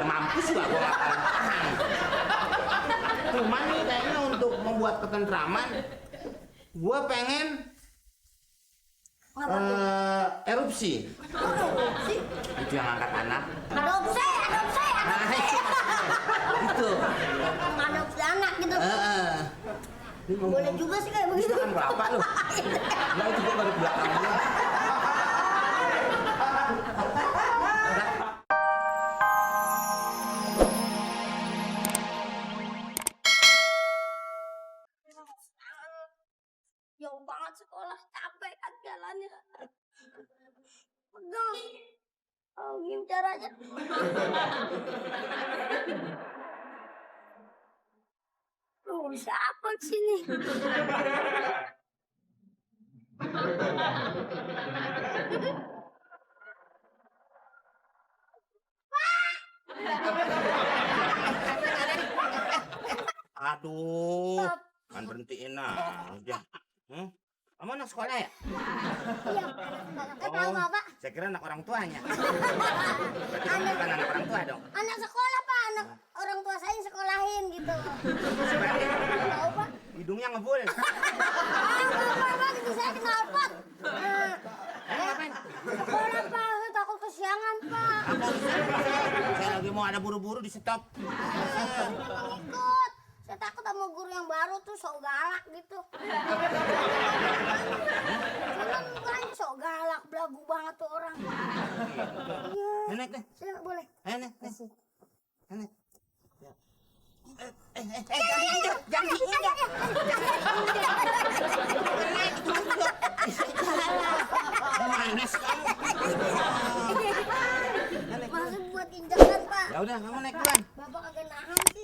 mampus juga gua nggak akan tahan. Cuman nih kayaknya untuk membuat ketentraman, gua pengen erupsi. Itu yang angkat anak. Adopsi. Nah, itu. Adopsi anak gitu. Ini Boleh juga sih kayak begitu. kan berapa lu? Nah itu gua baru belakangnya. Jauh banget sekolah, capek kan jalannya. Pegang. Oh, gimana caranya? Bisa apa di sini? Aduh, kan berhentiin aja. Kamu anak sekolah ya? Iya, tahu Bapak. Saya kira anak orang tuanya. Berarti kamu bukan anak orang tua dong? Anak sekolah, Pak. Anak orang tua saya sekolahin gitu. Tahu, Pak. Hidungnya ngebul. Pak, gitu saya kenal, Pak. Ngapain? Sekolah, Pak. Saya takut kesiangan, Pak. Saya lagi mau ada buru-buru di stop. Saya nggak ikut. Saya takut sama guru yang baru tuh sok galak gitu. Cuman kan sok galak, belagu banget tuh orang. Iya. Nenek deh. Saya boleh. Nenek. Kasih. Nenek. Jangan diinjak. Manis kamu. Maksud buat injakan, Pak. Ya udah, kamu naik duluan. Bapak kagak nahan sih.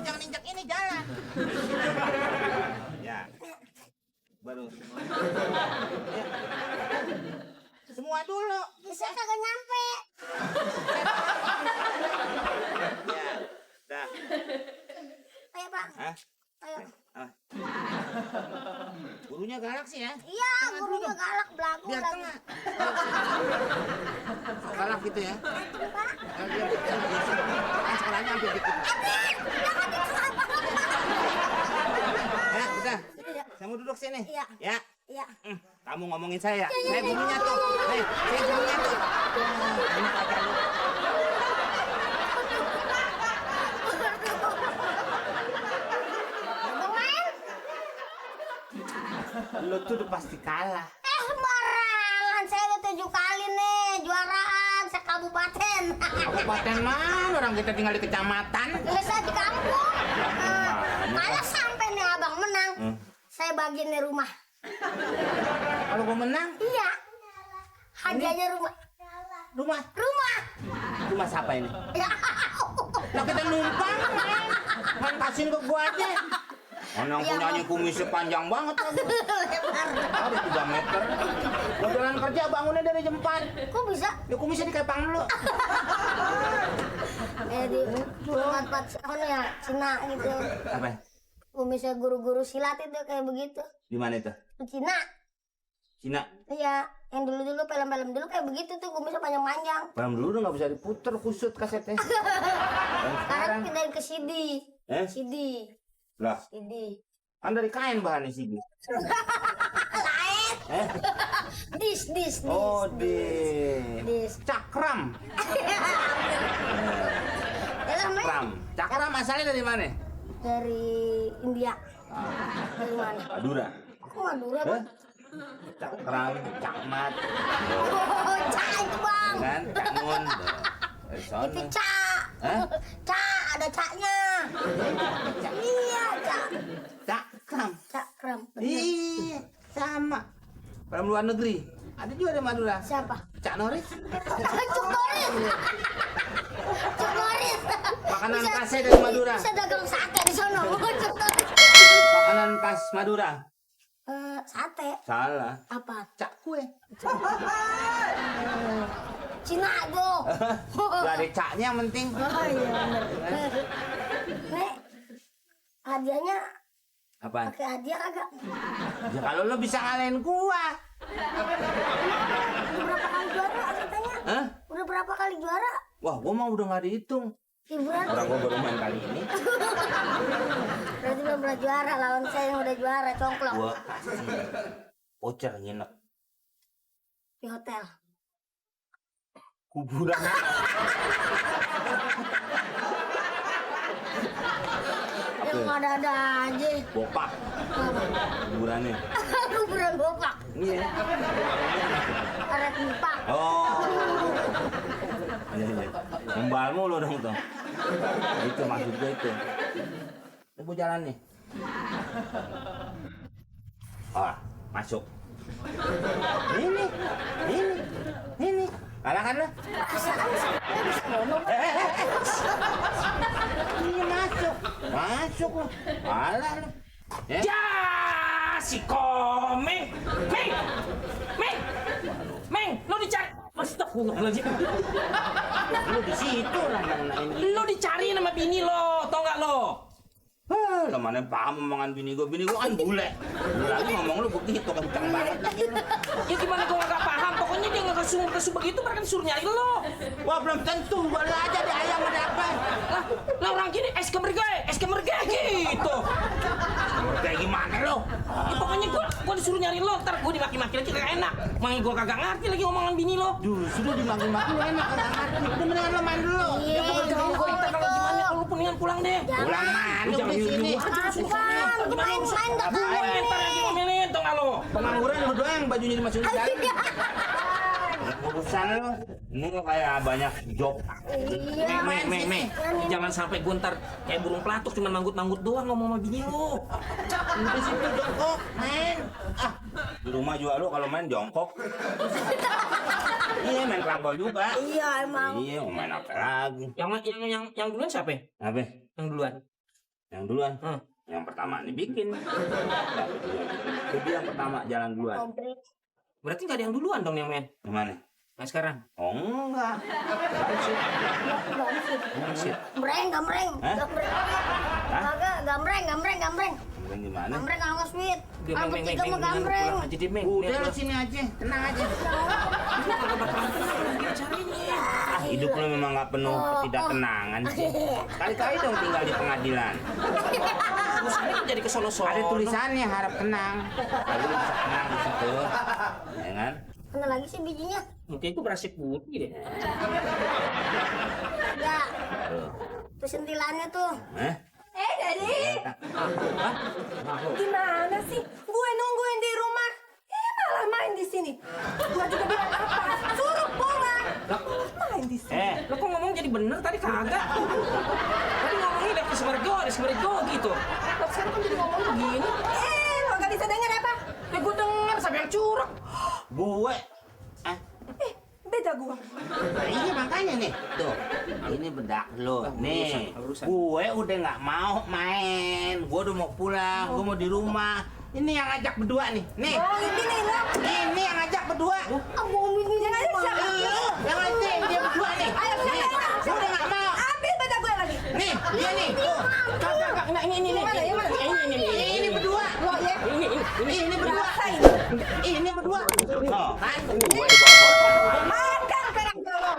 Jangan injak ini, jalan. Ya. Baru. Semua dulu. Saya kagak nyampe. Ya. Dah. Ayo, Pak. Hah? Ayo. Gurunya galak sih ya. Iya, gurunya galak, belagu Biar lagi. tengah. Galak gitu ya. Pak. Kan sekolahnya hampir dikit. Ya, udah. Saya mau duduk sini. Iya. Ya. Iya. Kamu ngomongin saya. Saya gurunya tuh. Saya gurunya tuh. Ini pacar lu. Lu tuh udah pasti kalah. Sembarangan. Saya udah 7 kali nih juaraan sekabupaten. Kabupaten mana? Orang kita tinggal di kecamatan. Ya, saya di kampung. Kalau sampai nih abang menang, saya bagiin nih rumah. Kalau gua menang, Iya. Hadiahnya rumah. rumah. Rumah. Siapa ini? Ya. Lah kita numpang, kan kasihin ke gua aja. Orang Iya, punyanya kumisnya panjang banget lagi. Lebar. Ada 3 meter. Gua jalan kerja bangunnya dari jam 4. Kok bisa? Ya kumisnya dikepang dulu. Di tempat sana ya, Cina gitu. Apa? Kumisnya guru-guru silat itu kayak begitu. Di mana itu? Cina. Cina. Iya, yang dulu-dulu film-film dulu kayak begitu tuh kumisnya panjang-panjang. Barang dulu udah nggak bisa diputer kusut kasetnya. Sekarang pindahin ke CD. CD. Lah, CD. kan dari kain bahannya sih. Lain. Dis. Oh, Dis. Cakram. Cakram. Cakram asalnya dari mana? Dari India. Dari mana? Madura. Kok Madura, Bang? Cakram, cakmat, Oh, Cak itu, Bang. kan? Cangun. Dari Itu sana. Cak. Hah? Cak, ada Caknya. Iya, Cak. Cakram. Cakram. Iya, sama. Film luar negeri. Ada juga di Madura. Siapa? Cak Norris. Cuk Noris. Cuk Noris. Makanan Bisa- khasnya dari Madura. Bisa dagang sate di sono. Cuk Noris. Makanan khas Madura. Sate. Salah. Apa? Cak kue. Cina tuh. Gak ada caknya yang penting. Oh iya bener. Nek, hadiahnya Apaan? pakai hadiah kagak? Ya kalau lo bisa ngalahin gua. Udah berapa kali juara katanya? Hah? Udah berapa kali juara? Wah, gua mah udah nggak dihitung. Hiburan. Orang gua baru main kali ini. Berarti belum pernah juara, lawan saya yang udah juara, congklak. Gua kasih voucher nginep Di hotel. kuburan. Yang ada-ada aja. Bopak kuburannya. Kuburan bopak. Iya. Ada pipak. Oh. Iya, iya. Membal mulu dong tuh. Itu maksud gue itu. Ini gua jalan nih. Ah, masuk. Ini. Kalah kan lo? Ini masuk lo. Kalah lo. Ya, si Komeng. Meng, lo dicari. Astagfirullahaladzim. Lu di situ lah nanya. Lo dicari sama bini lo, tau gak lo? Lo mana paham omongan bini gua kan bule. Lu lagi ngomong lu begitu kencang banget lagi lu. Ya gimana gua gak paham, pokoknya dia gak kesu begitu, mereka disuruh nyari lo. Wah belum tentu, boleh aja di ayam ada apa. Lah orang gini, es kemerge gitu. Kayak gimana lo? Ya, pokoknya gua disuruh nyari lo, ntar gua dimaki-maki lagi kagak enak. Makanya gua kagak ngerti lagi omongan bini lo. Justru dimaki-maki lu enak kan ngerti. Udah mendingan lo main dulu. Ya pokoknya jangan gua ntar kalau gimana, kalau lu puningan pulang deh. Pulang mana Jangan di sini? Apaan? Main gak boleh. Ntar lagi ngomelin, tau gak lo? Pengangguran lu doang bajunya dimasukin ke dalam. Urusan lo, ini kok kayak banyak job. Iya. Meng, jangan sampai gue ntar kayak burung pelatuk cuma manggut-manggut doang ngomong sama bini lo. Di situ jongkok, main. Ah, di rumah juga lo kalau main jongkok. Iya, main kerambol juga. Iya emang. Iya, mau main apa lagi? Yang duluan siapa? Apa? Yang duluan. Yang duluan? Hmm. Yang pertama nih bikin. Jadi yang pertama jalan duluan. Komplit. Berarti nggak ada yang duluan dong yang main. Gimana? Nah sekarang. Oh enggak. Gambreng. Hah? Kagak, gambreng. Gambreng gimana? Gambreng kalau nggak sweet. Dia Kalau Meng, bertiga mau gambreng. pulang aja deh, Meng. Udah lo sini aja, tenang aja. Kagak bakalan tenang dia carinya. Ah, hidup lo memang nggak penuh ketidaktenangan sih. Kali-kali dong tinggal di pengadilan. Urusannya kan jadi kesono-sono. Ada tulisannya harap tenang. Lalu lo bisa tenang di situ, ya kan? Mana lagi sih bijinya? Mungkin itu berasik putih deh. Ya. Tuh sentilannya tuh. Hah? Daddy, gimana sih? Gue nungguin di rumah, malah main di sini. Gue juga bilang apa? Suruh pulang. Malah main di sini. Lo kok ngomong jadi bener tadi kagak? Tadi ngomongnya lihat ke Semergo gitu. Tapi sekarang kan jadi ngomong begini. Lo gak bisa denger apa? Ya gue denger sampai yang curang. Gue. Beda gue. Nah, iya makanya nih, tuh. Ini bedak lo. Nih, urusan. gue udah nggak mau main. Gue udah mau pulang. Gue mau di rumah. Ini yang ngajak berdua nih. Nih. Oh ini nih lo. Ini yang ngajak berdua. Yang ada siapa? Yang ngajak dia berdua nih. Ayo Nih, siapa? gue udah nggak mau. Ambil beda gue lagi. Nih, dia nih. Tuh. Kagak, nah ini. Yang mana? Ini berdua. Lo ya. Ini berdua. Rasain. Ini berdua. Oh, kan? Makan perak lo.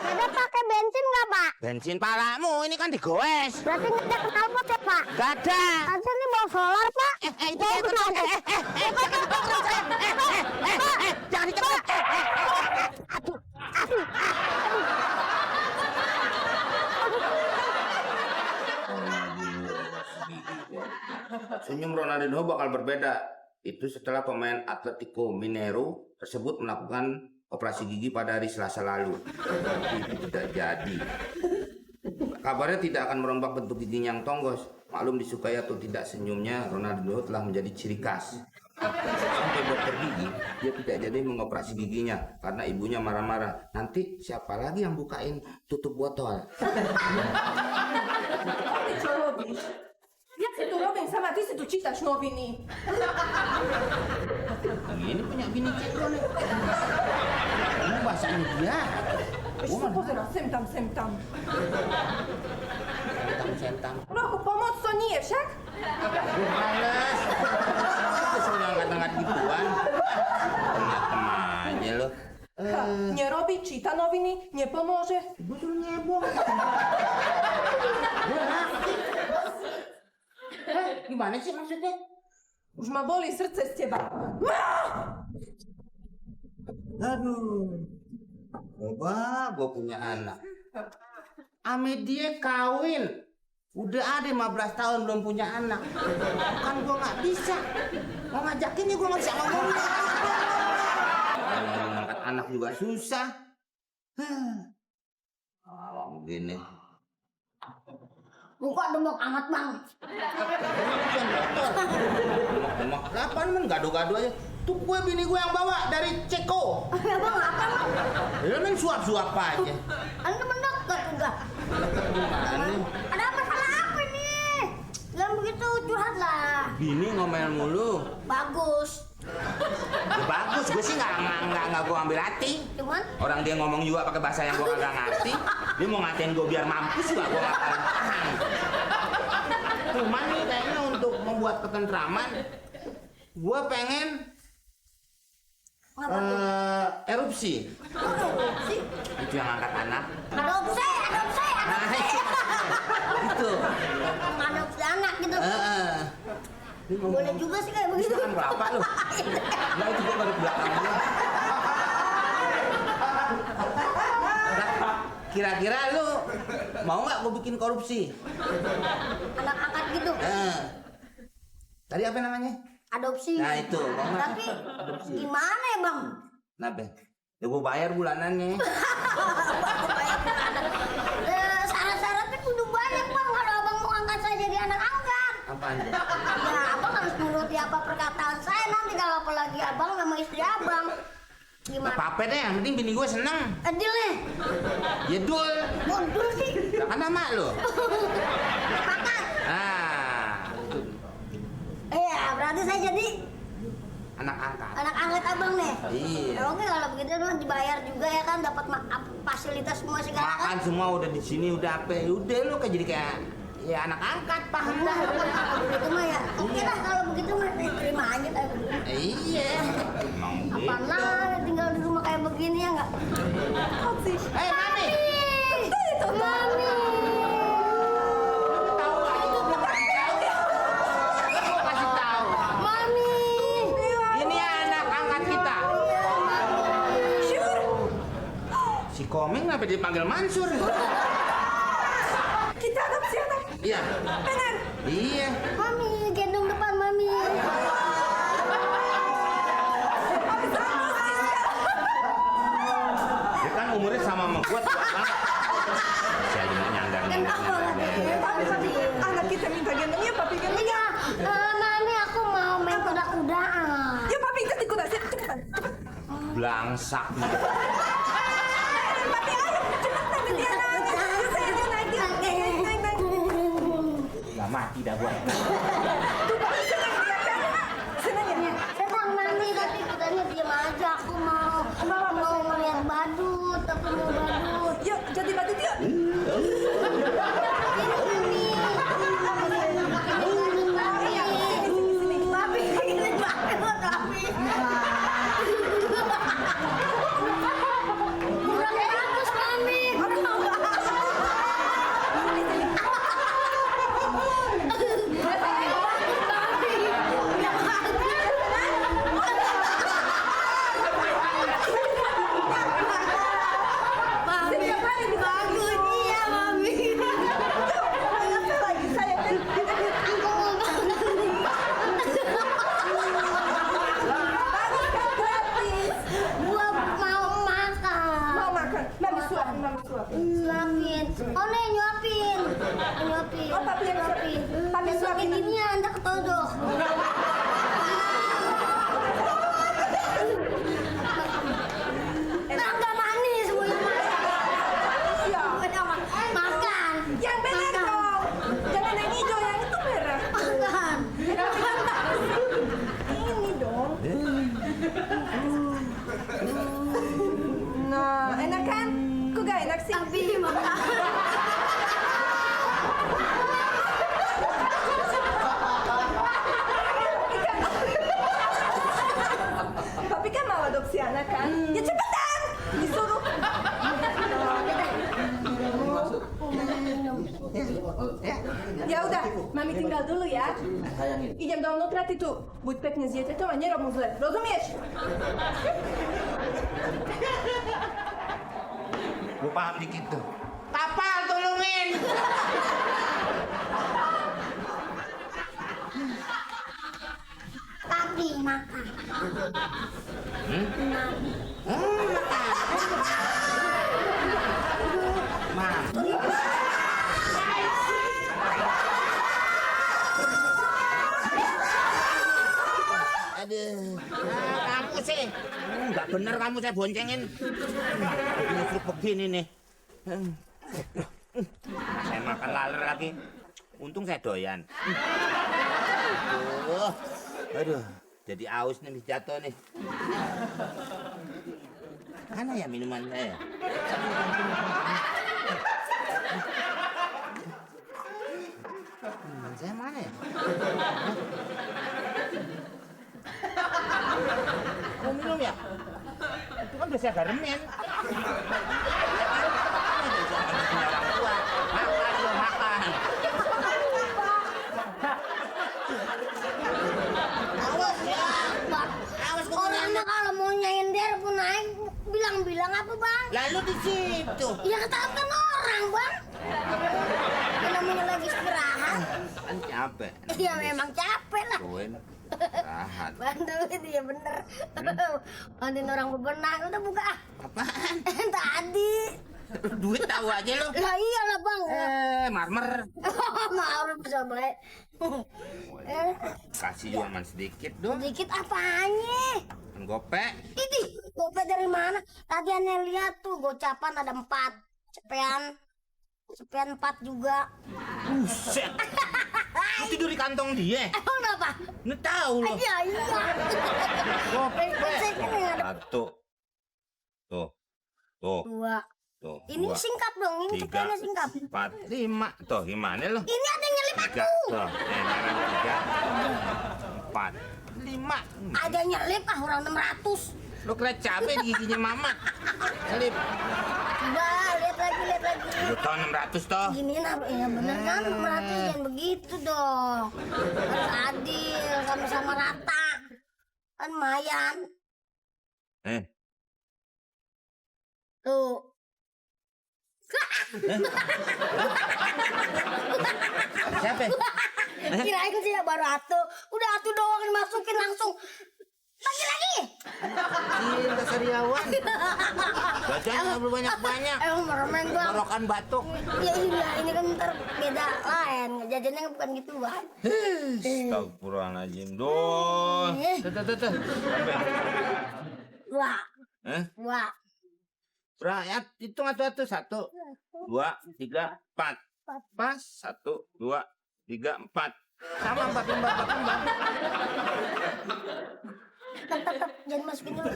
Ada pakai bensin nggak Pak? Bensin palamu ini kan digoes. Berarti nggak ada knalpot ya Pak? Gak ada. Harusnya ini bawa solar Pak. Itu yang kedua. Jangan dicepat. Senyum Ronaldinho bakal berbeda. Itu setelah pemain Atletico Mineiro tersebut melakukan operasi gigi pada hari Selasa lalu. Itu tidak jadi. Kabarnya tidak akan merombak bentuk giginya yang tonggos. Maklum disukai atau tidak senyumnya, Ronaldinho telah menjadi ciri khas. Sampai dokter gigi, dia tidak jadi mengoperasi giginya karena ibunya marah-marah. Nanti siapa lagi yang bukain tutup botol? Ya situ Robin sama ti situ čitaš novini. Ini punya bini ceko nih. Kamu bahasanya dia. Što pozera, sem tam. Sentang. Lo ako pomoć to nije, však? Males. Itu sudah ngangkat-ngangkat gituan. Titanowi nie pomoże. Gue suruh nyebong. Gimana sih maksudnya? Už ma boli srdce z teba. Aduh. Coba gue punya anak. Ame dia kawin. Udah ada 15 tahun belum punya anak. Kan gue nggak bisa. Mau ngajakinnya gue nggak bisa ngomong. Ngangkat anak juga susah. Begini. Buka demok amat bang. Demok apaan men gado-gado aja. Tuh gue bini gue yang bawa dari Ceko. Ya bang apa bang? Ya men suap-suap aja. Anda mendekat enggak? Gimana? Ada apa salah apa nih? Jangan begitu curhat lah. Bini ngomel mulu. Bagus. Ya bagus, gue sih nggak gue ambil hati. Cuman Orang dia ngomong juga pakai bahasa yang gue kagak ngerti. Dia mau ngatain gue biar mampus juga gue nggak paham. Cuman nih kayaknya untuk membuat ketentraman, gue pengen erupsi. adopsi. Itu yang angkat anak. Adopsi. Nah, itu. Adopsi anak gitu. Dia ngomong, Boleh juga sih kayak begitu. makan berapa lu? Nah itu gue baru belakang dulu. Nah, kira-kira lu mau nggak gue bikin korupsi? Anak angkat gitu. Tadi apa namanya? Adopsi. Nah itu, mau nggak? Tapi gimana ya bang? Kenapa? Ya gue bayar bulanannya. Syarat-syaratnya kudu banyak bang. Kalau abang mau angkat saya jadi anak angkat. Apaan? Ya abang harus menuruti apa perkataan saya nanti kalau apalagi abang sama istri abang. Gimana? Apa-apa deh, yang penting bini gue seneng. Adil nih. Ya dul. Mundur sih. Lah kan nama lo. Sepakat. Itu Iya, berarti saya jadi anak angkat. anak angkat abang nih. Iya. Ya, oke kalau begitu dong dibayar juga ya kan dapat fasilitas semua segala kan. Makan semua udah di sini udah apa? Udah lo kayak jadi kayak ya anak angkat paham dah. Kalau begitu mah ya. Oke lah kalau begitu mah terima aja kayak begini. Iya. Emang Apaan gitu. lah tinggal di rumah kayak begini ya enggak? Chodź. Mami. Itu mami. Tahu aja belum tahu. Gua kasih tahu. Mami. Ini anak angkat kita. Si Komeng kenapa dipanggil Mansur? Kita adopsi anak. Iya. Benar. Iya. Mami, gendong depan mami. Dia kan umurnya sama sama gua tua banget. Saya aja mau nyandang. Anak kita minta gendongnya, papi gendong. Iya, mami aku mau main kuda-kudaan. Ya papi ikut ikut aja cepetan. Blangsak. Papi ayo cepetan nanti anak. Saya naik naik. Gak mati dah gua. Tuh papi senang dia kan? Senang ya? Senang mami, tapi kudanya diam aja. Aku mau melihat badut, tapi mau badut. Yuk jadi badut yuk. Papi kan mau adopsi anak kan? Ya cepetan! Disuruh Kami tinggal dulu ya. Idem do unutra, ty tu. Buď pekne s dieťaťom a nerob mu zle. Rozumieš? Gue paham dikit tuh. Kapal tolongin. Papi makan. Aduh, kamu sih. Nggak bener kamu saya boncengin. Justru begini nih. Saya makan laler lagi. Untung saya doyan. Aduh, jadi aus nih jatuh nih. Mana ya minuman saya? Minuman saya mana ya? Mau minum ya? Itu kan udah saya garemin. Makan lo, makan. Awas ya. Awas Orangnya kalau mau nyender pun naik bilang-bilang apa bang? Lalu di situ. Ya ketahuan orang bang. Yang namanya lagi istirahat. Kan capek. Ya memang capek lah. Koin. Istirahat. Bantuin ya bener. Bantuin orang bebenah. Udah buka ah. Apaan? Tadi. Duit tahu aja lo. Lah iyalah bang. Marmer. Maaf bisa baik. Kasih cuma sedikit dong. Sedikit apanya? Gopek. Ini gopek dari mana? Tadi aneh lihat tuh gocapan ada 4. Cepean 4 juga. Buset. Lu tidur di kantong dia. Emang kenapa? Lu tahu lo. Iya. Gopek. Saya kan yang ada Satu. Tuh. 2. Tuh. Ini dua, singkap dong, ini 3, cepeannya singkap. 4, 5. Tuh gimana lo? Ini ada yang nyelip 3. aku. Tuh. Merah 3. 4. 5. Ada yang nyelip ah orang 600. Lo kira capek di giginya Mamat. Selip. Coba lihat lagi. Lu tau 600 toh. Gini nah, ya bener kan 600 jangan begitu dong. Harus adil, sama-sama rata. Kan lumayan. Tuh. Siapa? Kirain sih ya baru atuh. Udah atuh doang dimasukin langsung. Bagi lagi. Cinta Sariawan. Bacanya nggak perlu banyak-banyak. Emang meremen bang. Rorokan batuk. Ya iya, ini kan ntar beda lain. Jajannya bukan gitu bang. Astagfirullahaladzim. Duh. Tuh. Dua. Dua. Ya, hitung atu-atu. 1, 2, 3, 4. Pas. 1, 2, 3, 4. Sama 4 lembar. Tetap jangan masukin dulu.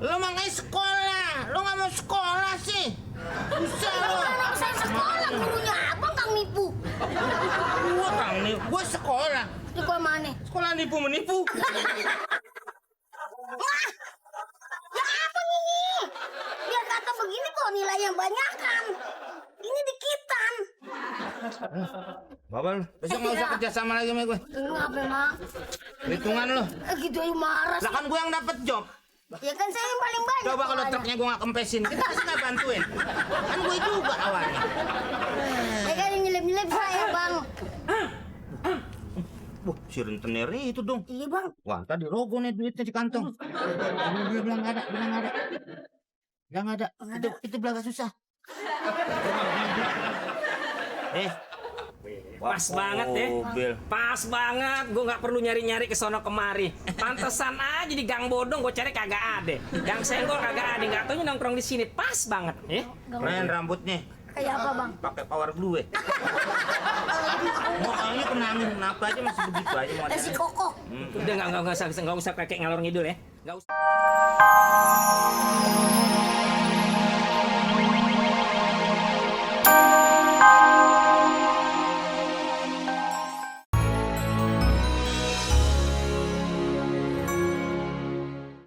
Lo makanya sekolah. Lo nggak mau sekolah sih. Susah lo. Anak saya sekolah, gurunya abang Kang Nipu. Gua Kang nih. Gua sekolah. Sekolah mana? Sekolah nipu-menipu. Wah! Ya apa ini? Biar kata begini kok nilainya banyakan. Ini dikitan. Bapak lu, besok nggak usah kerja sama lagi sama gue. Ngapa emang? Hitungan lu. Gitu aja marah. Lah kan gue yang dapet job. Ya kan saya yang paling banyak. Coba kalau polanya. truknya gue nggak kempesin, kita pasti nggak bantuin. Kan gue juga awalnya. Ya kan yang nyelip-nyelip saya bang. Wah, si rentenir itu dong. Iya bang. Wah, tadi rogo nih duitnya di kantong. Dia bilang nggak ada. Bilang nggak ada. Itu belaga susah. Pas banget ya. Mobil. Pas banget. Gue nggak perlu nyari-nyari ke sono kemari. Pantesan aja di Gang Bodong gue cari kagak ada. Gang Senggol kagak ada. Nggak taunya nongkrong di sini. Pas banget ya. Keren rambutnya. Kayak apa bang? Pakai power glue ya. Mukanya kenapa aja masih begitu aja modelnya. Si Koko. Udah nggak usah pakai ngalor ngidul ya. Nggak usah.